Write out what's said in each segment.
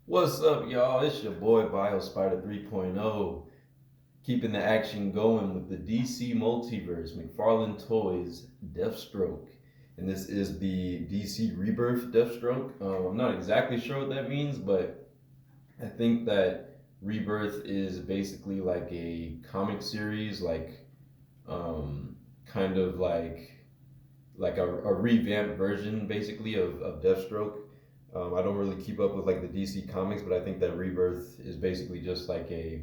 What's up, y'all? It's your boy BioSpider 3.0, keeping the action going with the DC Multiverse, Mcfarlane Toys, Deathstroke. And this is the DC Rebirth Deathstroke. I'm not exactly sure what that means, but I think that Rebirth is basically like a comic series, kind of like a revamped version basically of Deathstroke. I don't really keep up with like the DC comics, but I think that Rebirth is basically just like a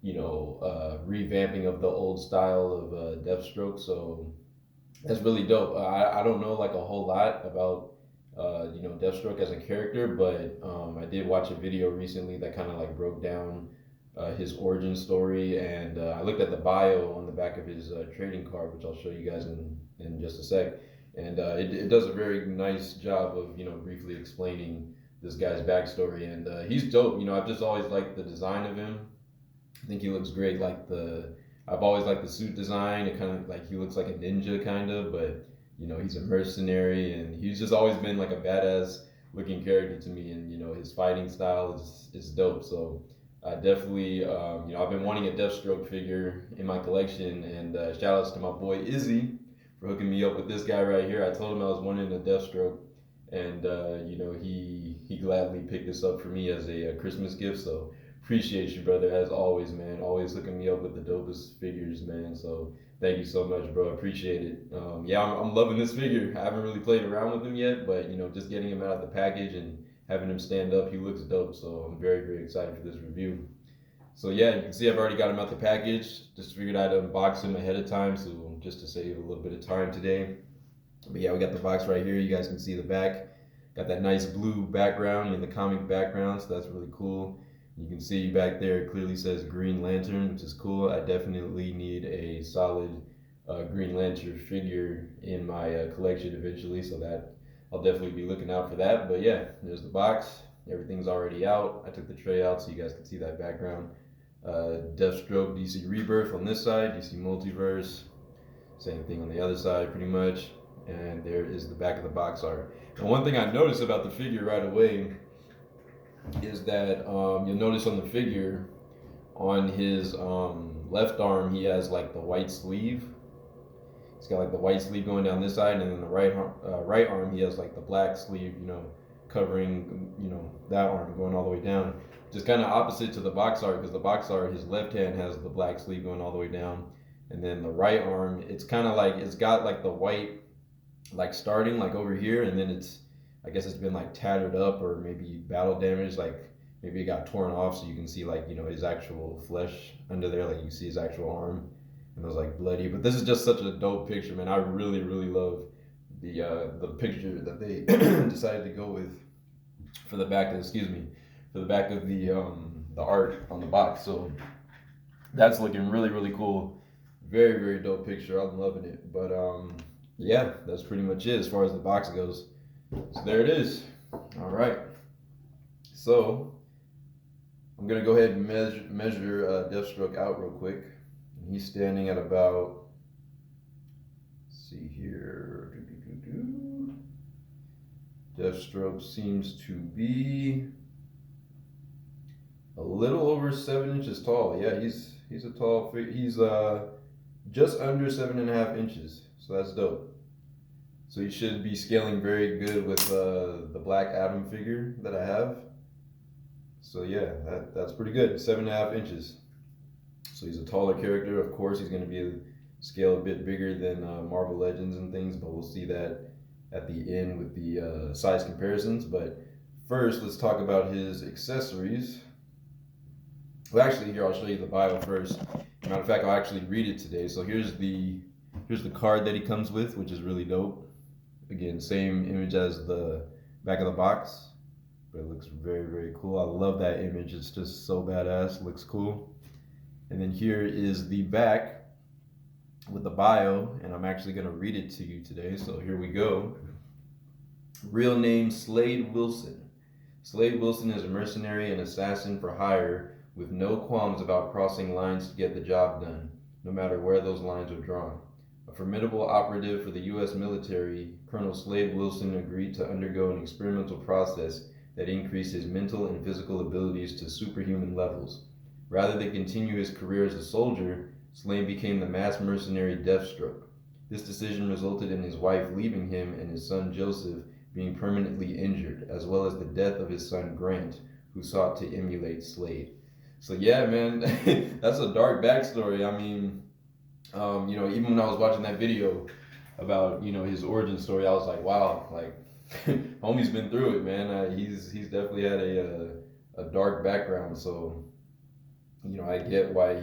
revamping of the old style of Deathstroke. So that's really dope. I don't know like a whole lot about Deathstroke as a character, but I did watch a video recently that kind of like broke down his origin story, and I looked at the bio on the back of his trading card, which I'll show you guys in just a sec. And it does a very nice job of briefly explaining this guy's backstory, and he's dope. I've just always liked the design of him. I think he looks great. I've always liked the suit design. It kind of like he looks like a ninja kind of, but he's a mercenary, and he's just always been like a badass looking character to me. And his fighting style is dope. So I definitely I've been wanting a Deathstroke figure in my collection, and shout outs to my boy Izzy for hooking me up with this guy right here. I told him I was wanting a Deathstroke, and he gladly picked this up for me as a Christmas gift. So appreciate you, brother, as always, man. Always hooking me up with the dopest figures, man. So thank you so much, bro. Appreciate it. Yeah, I'm loving this figure. I haven't really played around with him yet, but just getting him out of the package and having him stand up, he looks dope. So I'm very, very excited for this review. So yeah, you can see I've already got him out the package. Just figured I'd unbox him ahead of time, so just to save a little bit of time today. But yeah, we got the box right here. You guys can see the back. Got that nice blue background in the comic background, so that's really cool. You can see back there it clearly says Green Lantern, which is cool. I definitely need a solid Green Lantern figure in my collection eventually, so that I'll definitely be looking out for that. But yeah, there's the box. Everything's already out. I took the tray out so you guys can see that background. Deathstroke, DC Rebirth on this side, DC Multiverse, same thing on the other side, pretty much. And there is the back of the box art. And one thing I noticed about the figure right away is that you'll notice on the figure, on his left arm, he has like the white sleeve. He's got like the white sleeve going down this side, and then the right arm, he has like the black sleeve, covering that arm going all the way down. Just kind of opposite to the box art, because the box art, his left hand has the black sleeve going all the way down, and then the right arm, it's kind of like it's got like the white like starting like over here, and then I guess it's been like tattered up or maybe battle damage, like maybe it got torn off, so you can see like his actual flesh under there, like you see his actual arm, and it was like bloody. But this is just such a dope picture, man. I really really love the picture that they decided to go with for the back of for the back of the art on the box. So that's looking really really cool. Very very dope picture. I'm loving it. But yeah, that's pretty much it as far as the box goes. So there it is. All right. So I'm gonna go ahead and measure Deathstroke out real quick. He's standing at about. Let's see here. Deathstroke seems to be a little over 7 inches tall. Yeah, he's a tall figure. He's just under 7.5 inches. So that's dope. So he should be scaling very good with the Black Adam figure that I have. So yeah, that's pretty good. 7.5 inches. So he's a taller character. Of course, he's going to be a scale a bit bigger than Marvel Legends and things, but we'll see that at the end with the size comparisons. But first, let's talk about his accessories. Well, actually, here I'll show you the bio first. Matter of fact, I'll actually read it today. So here's the card that he comes with, which is really dope. Again, same image as the back of the box, but it looks very very cool. I love that image. It's just so badass. It looks cool. And then here is the back with the bio, and I'm actually going to read it to you today. So here we go. Real name Slade Wilson. Slade Wilson is a mercenary and assassin for hire with no qualms about crossing lines to get the job done, no matter where those lines are drawn. A formidable operative for the U.S. military, Colonel Slade Wilson agreed to undergo an experimental process that increased his mental and physical abilities to superhuman levels. Rather than continue his career as a soldier, Slane became the mass mercenary Deathstroke. This decision resulted in his wife leaving him and his son Joseph being permanently injured, as well as the death of his son Grant, who sought to emulate Slade. So yeah, man, that's a dark backstory. I mean, even when I was watching that video about his origin story, I was like, wow, like homie's been through it, man. He's definitely had a dark background. So I get why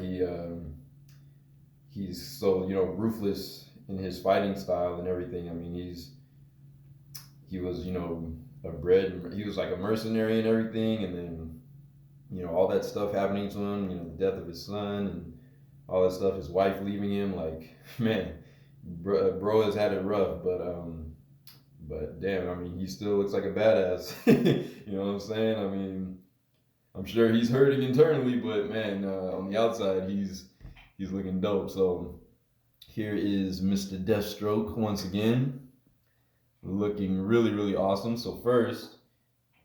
he's so ruthless in his fighting style and everything. I mean, he was he was like a mercenary and everything, and then all that stuff happening to him, the death of his son and all that stuff, his wife leaving him, like, man, bro has had it rough, but damn, I mean, he still looks like a badass. You know what I'm saying? I mean, I'm sure he's hurting internally, but man, on the outside, he's looking dope. So here is Mr. Deathstroke once again, looking really, really awesome. So first,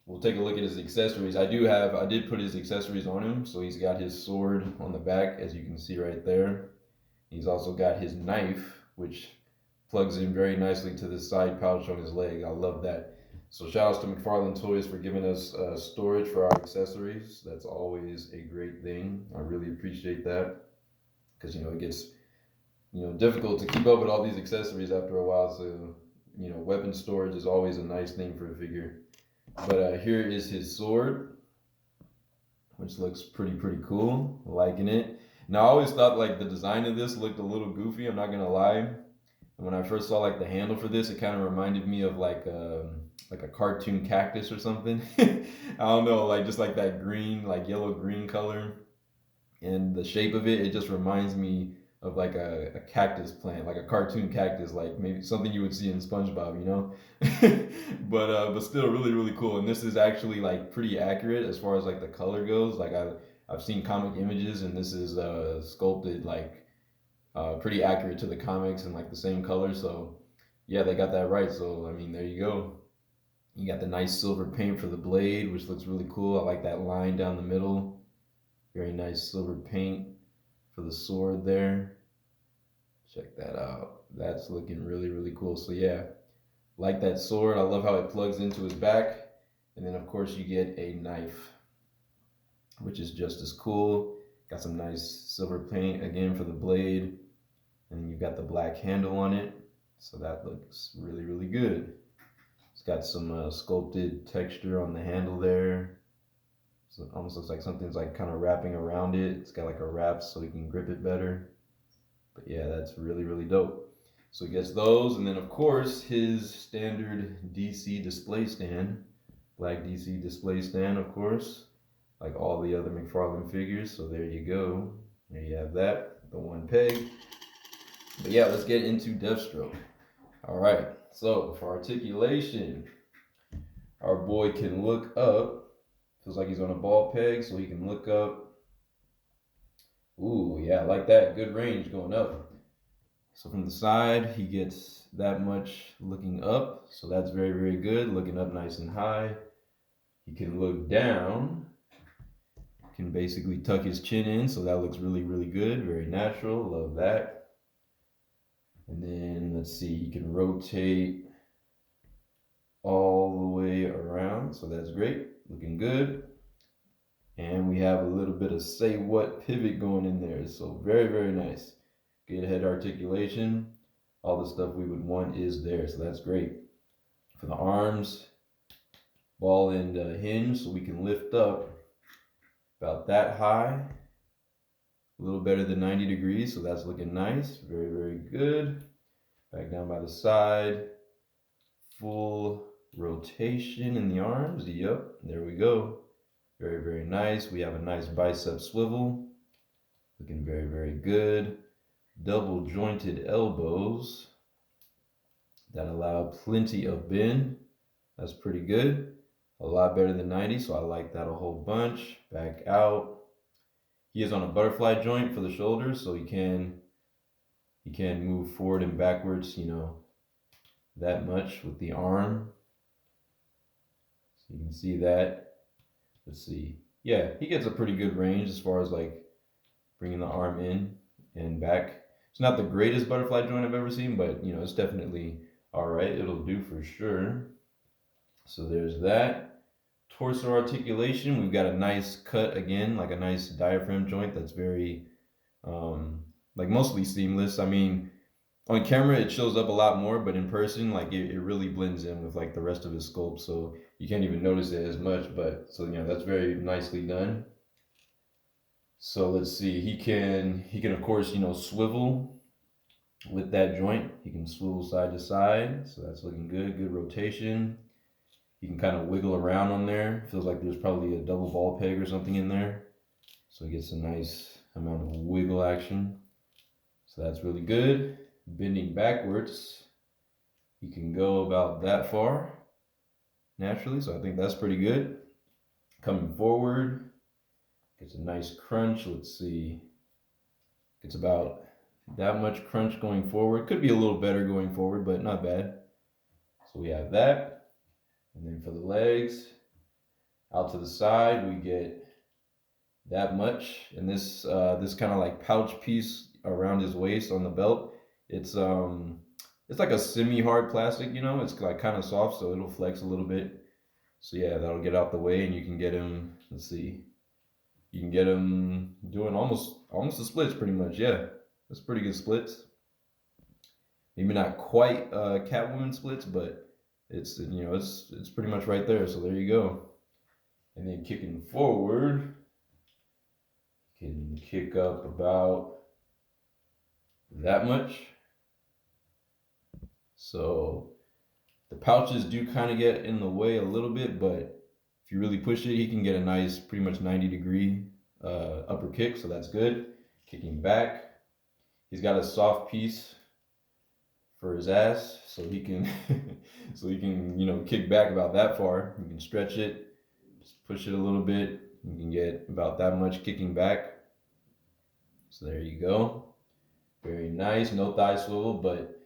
we'll take a look at his accessories. I did put his accessories on him. So he's got his sword on the back, as you can see right there. He's also got his knife, which plugs in very nicely to the side pouch on his leg. I love that. So shout outs to Mcfarlane Toys for giving us storage for our accessories. That's always a great thing. I really appreciate that, because it gets difficult to keep up with all these accessories after a while. So weapon storage is always a nice thing for a figure. But here is his sword, which looks pretty cool. Liking it. Now I always thought like the design of this looked a little goofy, I'm not gonna lie. And when I first saw like the handle for this, it kind of reminded me of like a cartoon cactus or something. I don't know, like just like that green, like yellow green color, and the shape of it just reminds me of like a cactus plant, like a cartoon cactus, like maybe something you would see in SpongeBob. But still really cool. And this is actually like pretty accurate as far as like the color goes. Like I've seen comic images, and this is sculpted like pretty accurate to the comics and like the same color. So yeah, they got that right. So I mean, there you go. You got the nice silver paint for the blade, which looks really cool. I like that line down the middle. Very nice silver paint for the sword there. Check that out. That's looking really cool. So yeah, like that sword. I love how it plugs into his back. And then of course you get a knife, which is just as cool. Got some nice silver paint again for the blade. And then you've got the black handle on it. So that looks really good. It's got some sculpted texture on the handle there. So it almost looks like something's like kind of wrapping around it. It's got like a wrap so you can grip it better. But yeah, that's really dope. So he gets those, and then of course his standard DC display stand, black DC display stand, of course, like all the other Mcfarlane figures. So there you go. There you have that, the one peg. But yeah, let's get into Deathstroke. All right. So for articulation, our boy can look up. Feels like he's on a ball peg, so he can look up. Ooh, yeah, I like that. Good range going up. So from the side, he gets that much looking up. So that's very good. Looking up nice and high. He can look down. Can basically tuck his chin in. So that looks really good. Very natural. Love that. And then let's see, he can rotate all the way around. So that's great. Looking good. And we have a little bit of say what pivot going in there. So very nice. Good head articulation. All the stuff we would want is there. So that's great. For the arms, ball and hinge, so we can lift up about that high. A little better than 90 degrees, so that's looking nice. Very good. Back down by the side. Full rotation in the arms. Yep, there we go. Very nice. We have a nice bicep swivel. Looking very good. Double jointed elbows that allow plenty of bend. That's pretty good. A lot better than 90, so I like that a whole bunch. Back out. He is on a butterfly joint for the shoulders, so he can move forward and backwards, that much with the arm. So you can see that. Let's see. Yeah, he gets a pretty good range as far as like bringing the arm in and back. It's not the greatest butterfly joint I've ever seen, but you know, it's definitely all right. It'll do for sure. So there's that. Torso articulation, we've got a nice cut again, like a nice diaphragm joint that's very, like mostly seamless. I mean, on camera it shows up a lot more, but in person, like it really blends in with like the rest of his sculpt, so you can't even notice it as much. But so you know, that's very nicely done. So let's see, he can of course, you know, swivel with that joint. He can swivel side to side, so that's looking good. Good rotation. You can kind of wiggle around on there. Feels like there's probably a double ball peg or something in there. So it gets a nice amount of wiggle action. So that's really good. Bending backwards, you can go about that far naturally. So I think that's pretty good. Coming forward, gets a nice crunch. Let's see. It's about that much crunch going forward. Could be a little better going forward, but not bad. So we have that. And then for the legs, out to the side, we get that much. And this kind of like pouch piece around his waist on the belt, it's like a semi-hard plastic, you know. It's like kind of soft, so it'll flex a little bit. So yeah, that'll get out the way, and you can get him. Let's see, you can get him doing almost the splits pretty much. Yeah, that's pretty good splits. Maybe not quite Catwoman splits, but it's, you know, it's pretty much right there. So there you go. And then kicking forward, can kick up about that much. So the pouches do kind of get in the way a little bit, but if you really push it, he can get a nice, pretty much 90-degree upper kick. So that's good. Kicking back, he's got a soft piece for his ass, so he can you know, kick back about that far. You can stretch it, just push it a little bit. You can get about that much kicking back. So there you go. Very nice. No thigh swivel, but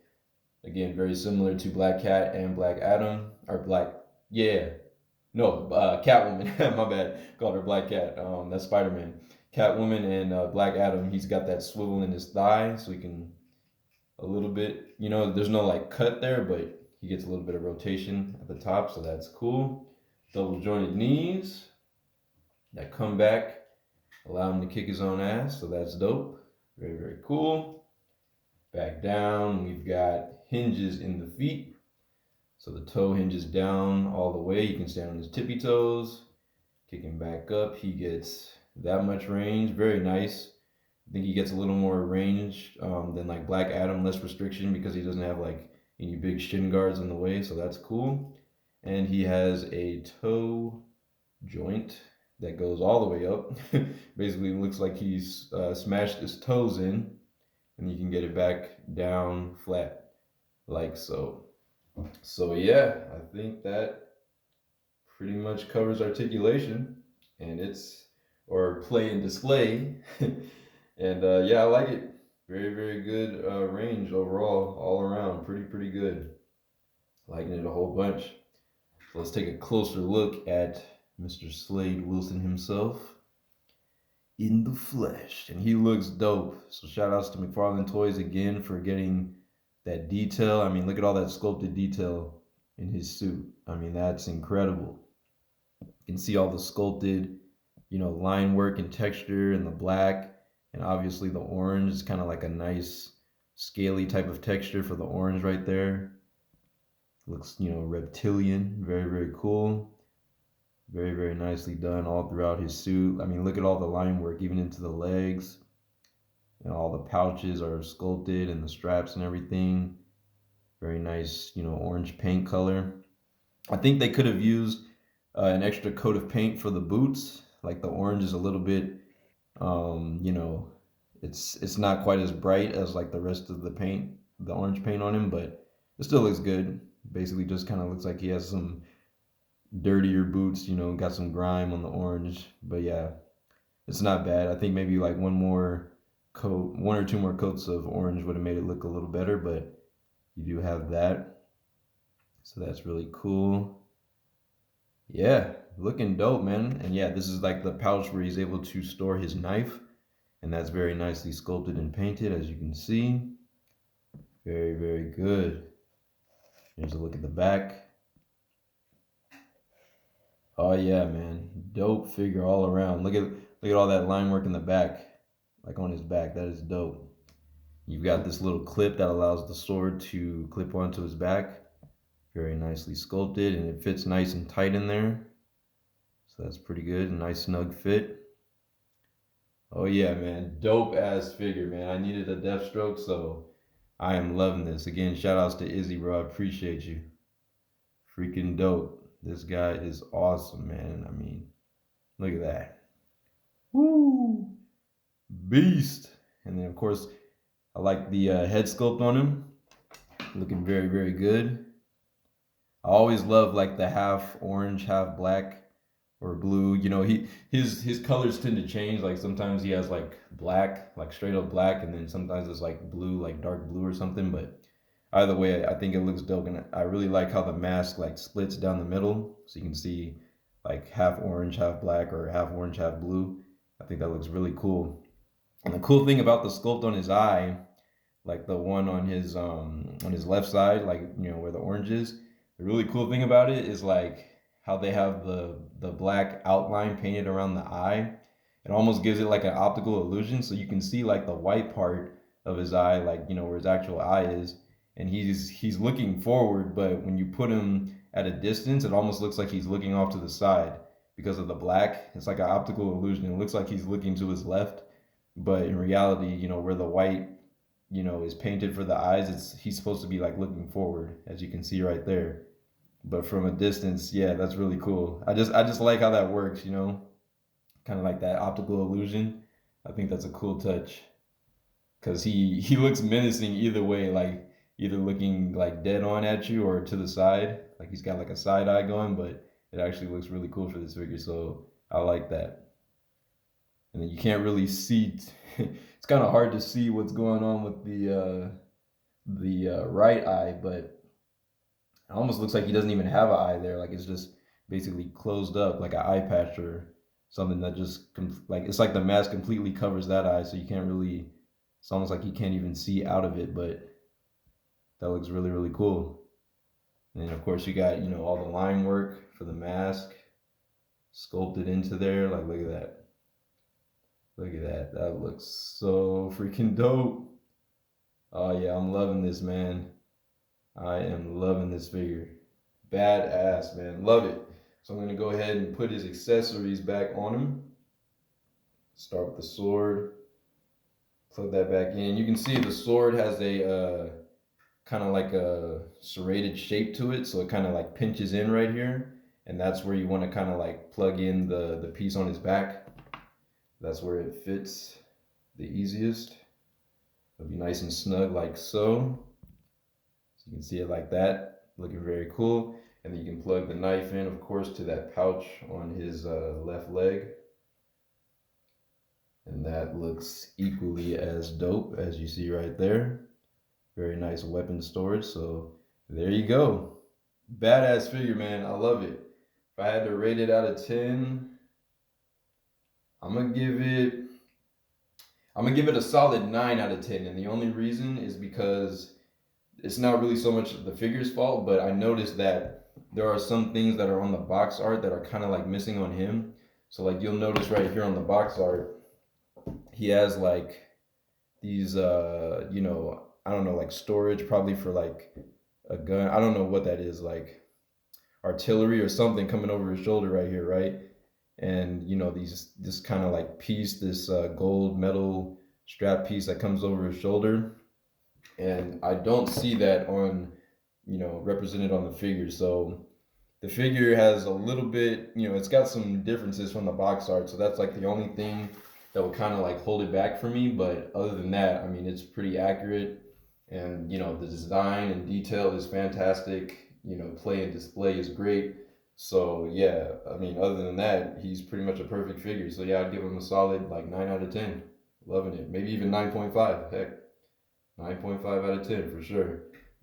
again, very similar to Black Cat and Black Adam, or Black, yeah, no, Catwoman. My bad. Called her Black Cat. That's Spider-Man. Catwoman and Black Adam. He's got that swivel in his thigh, so he can a little bit, you know, there's no like cut there, but he gets a little bit of rotation at the top, so that's cool. Double jointed knees that come back, allow him to kick his own ass, so that's dope. Very, very cool. Back down, we've got hinges in the feet. So the toe hinges down all the way. You can stand on his tippy toes. Kicking back up, he gets that much range. Very nice. I think he gets a little more range than like Black Adam, less restriction because he doesn't have like any big shin guards in the way, so that's cool. And he has a toe joint that goes all the way up. Basically, it looks like he's smashed his toes in, and you can get it back down flat, like so. So yeah, I think that pretty much covers articulation, and or play and display. And yeah, I like it. Very, very good range overall, all around. Pretty good. Liking it a whole bunch. So let's take a closer look at Mr. Slade Wilson himself in the flesh. And he looks dope. So shout outs to Mcfarlane Toys again for getting that detail. I mean, look at all that sculpted detail in his suit. I mean, that's incredible. You can see all the sculpted, you know, line work and texture and the black. And obviously the orange is kind of like a nice scaly type of texture for the orange right there. Looks, you know, reptilian. Very, very cool. Very, very nicely done all throughout his suit. I mean, look at all the line work, even into the legs. And all the pouches are sculpted and the straps and everything. Very nice, you know, orange paint color. I think they could have used an extra coat of paint for the boots. Like the orange is a little bit, you know, it's not quite as bright as like the rest of the paint, the orange paint on him, but it still looks good. Basically just kind of looks like he has some dirtier boots, you know, got some grime on the orange. But yeah, it's not bad. I think maybe like one or two more coats of orange would have made it look a little better, but you do have that. So that's really cool. Yeah, looking dope, man. And yeah, this is like the pouch where he's able to store his knife, and that's very nicely sculpted and painted, as you can see. Very, very good. Here's a look at the back. Oh yeah, man. Dope figure all around. Look at all that line work in the back. Like on his back. That is dope. You've got this little clip that allows the sword to clip onto his back. Very nicely sculpted, and it fits nice and tight in there. So that's pretty good. Nice snug fit. Oh yeah, man. Dope ass figure, man. I needed a Deathstroke, so I am loving this. Again, shout outs to Izzy, bro. I appreciate you. Freaking dope. This guy is awesome, man. I mean, look at that. Woo! Beast. And then, of course, I like the head sculpt on him. Looking very, very good. I always love like the half orange, half black or blue. You know, his colors tend to change. Like sometimes he has like black, like straight up black, and then sometimes it's like blue, like dark blue or something. But either way, I think it looks dope, and I really like how the mask like splits down the middle, so you can see like half orange, half black, or half orange, half blue. I think that looks really cool. And the cool thing about the sculpt on his eye, like the one on his left side, like you know where the orange is. The really cool thing about it is like how they have the black outline painted around the eye. It almost gives it like an optical illusion, so you can see like the white part of his eye, like you know where his actual eye is, and he's looking forward. But when you put him at a distance, it almost looks like he's looking off to the side because of the black. It's like an optical illusion. It looks like he's looking to his left, but in reality, you know where the white is painted for the eyes, it's he's supposed to be like looking forward, as you can see right there. But from a distance, yeah, that's really cool. I just like how that works, kind of like that optical illusion. I think that's a cool touch because he looks menacing either way, like either looking like dead on at you or to the side, like he's got like a side eye going, but it actually looks really cool for this figure. So I like that. And then you can't really see. It's kind of hard to see what's going on with the right eye, but it almost looks like he doesn't even have an eye there. Like it's just basically closed up, like an eye patch or something that just like it's like the mask completely covers that eye, so you can't really. It's almost like you can't even see out of it, but that looks really really cool. And then of course you got all the line work for the mask sculpted into there. Like look at that. Look at that. That looks so freaking dope. Oh yeah, I'm loving this, man. I am loving this figure. Badass, man. Love it. So I'm gonna go ahead and put his accessories back on him. Start with the sword. Plug that back in. You can see the sword has a kind of like a serrated shape to it, so it kind of like pinches in right here, and that's where you want to kind of like plug in the piece on his back. That's where it fits the easiest. It'll be nice and snug like so. So you can see it like that, looking very cool. And then you can plug the knife in, of course, to that pouch on his left leg. And that looks equally as dope as you see right there. Very nice weapon storage. So there you go. Badass figure, man. I love it. If I had to rate it out of 10, I'm gonna give it a solid 9 out of 10. And the only reason is because it's not really so much the figure's fault, but I noticed that there are some things that are on the box art that are kind of like missing on him. So like you'll notice right here on the box art, he has like these I don't know, like storage probably for like a gun. I don't know what that is, like artillery or something coming over his shoulder right here, right? And this kind of like piece, this gold metal strap piece that comes over his shoulder, and I don't see that on represented on the figure. So the figure has a little bit, it's got some differences from the box art, so that's like the only thing that would kind of like hold it back for me. But other than that, I mean, it's pretty accurate, and the design and detail is fantastic. Play and display is great. So yeah, I mean, other than that, he's pretty much a perfect figure. So yeah, I'd give him a solid like 9 out of 10. Loving it. Maybe even 9.5. Heck, 9.5 out of 10 for sure.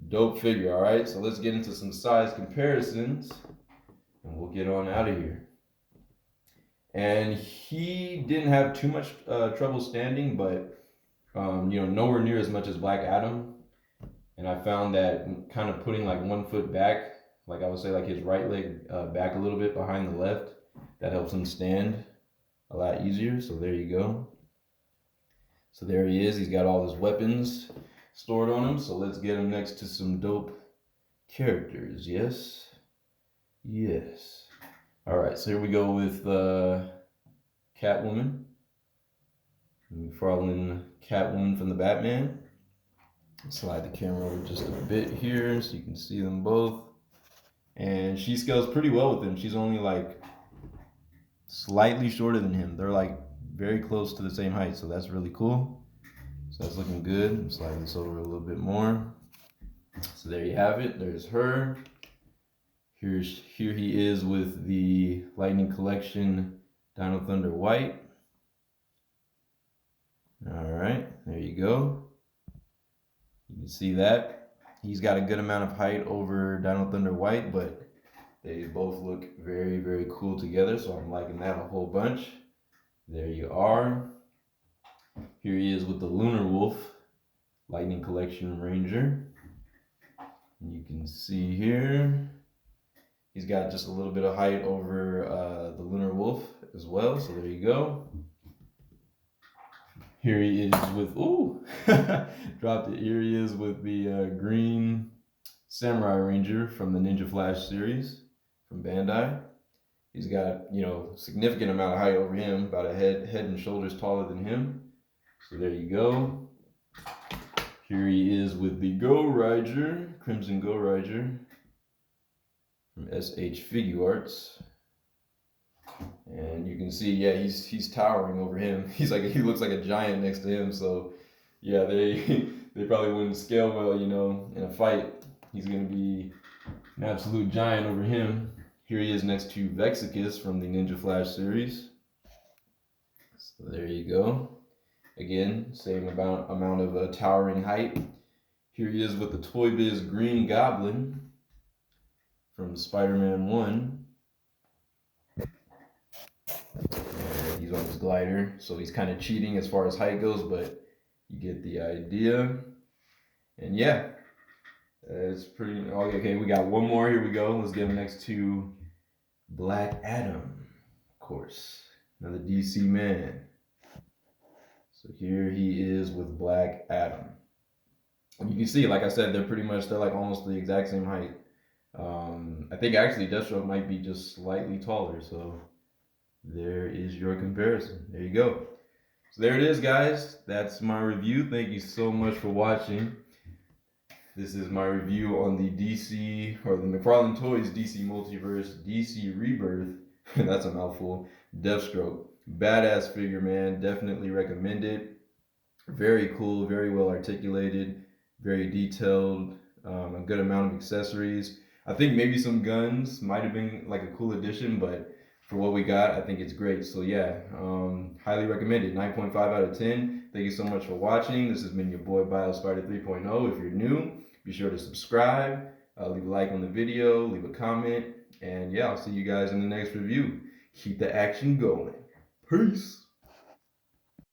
Dope figure. All right, so let's get into some size comparisons. and we'll get on out of here. And he didn't have too much trouble standing, but nowhere near as much as Black Adam. And I found that kind of putting like 1 foot back, like I would say like his right leg back a little bit behind the left, that helps him stand a lot easier. So there you go. So there he is. He's got all his weapons stored on him. So let's get him next to some dope characters. Yes. Yes. All right. So here we go with Catwoman. Mcfarlane Catwoman from the Batman. Slide the camera over just a bit here so you can see them both. And she scales pretty well with him. She's only like slightly shorter than him. They're like very close to the same height, so that's really cool. So that's looking good. Slide this over a little bit more. So there you have it. There's her. Here he is with the Lightning Collection Dino Thunder White. All right, there you go. You can see that. He's got a good amount of height over Dino Thunder White, but they both look very, very cool together, so I'm liking that a whole bunch. There you are. Here he is with the Lunar Wolf Lightning Collection Ranger. And you can see here, he's got just a little bit of height over the Lunar Wolf as well, so there you go. Here he is with, ooh, dropped it. Here he is with the green Samurai Ranger from the Ninja Flash series from Bandai. He's got, significant amount of height over him, about a head and shoulders taller than him. So there you go. Here he is with the Go Rider, Crimson Go Rider from SH Figure Arts. And you can see, yeah, he's towering over him. He looks like a giant next to him. So, yeah, they probably wouldn't scale well, in a fight. He's gonna be an absolute giant over him. Here he is next to Vexicus from the Ninja Flash series. So there you go. Again, same amount of towering height. Here he is with the Toy Biz Green Goblin from Spider-Man 1. And he's on his glider, so he's kind of cheating as far as height goes, but you get the idea. And yeah, it's pretty, okay, we got one more, here we go. Let's get him next to Black Adam, of course, another DC man. So here he is with Black Adam. And you can see, like I said, they're like almost the exact same height. I think actually Deathstroke might be just slightly taller, so there is your comparison. There you go. So there it is, guys. That's my review. Thank you so much for watching. This is my review on the DC, or the Mcfarlane Toys DC Multiverse, DC Rebirth. That's a mouthful. Deathstroke. Badass figure, man. Definitely recommend it. Very cool, very well articulated, very detailed, a good amount of accessories. I think maybe some guns might have been like a cool addition, but for what we got, I think it's great. So yeah, highly recommended. 9.5 out of 10. Thank you so much for watching. This has been your boy BioSpider 3.0. If you're new, be sure to subscribe, leave a like on the video, leave a comment, and yeah, I'll see you guys in the next review. Keep the action going. Peace.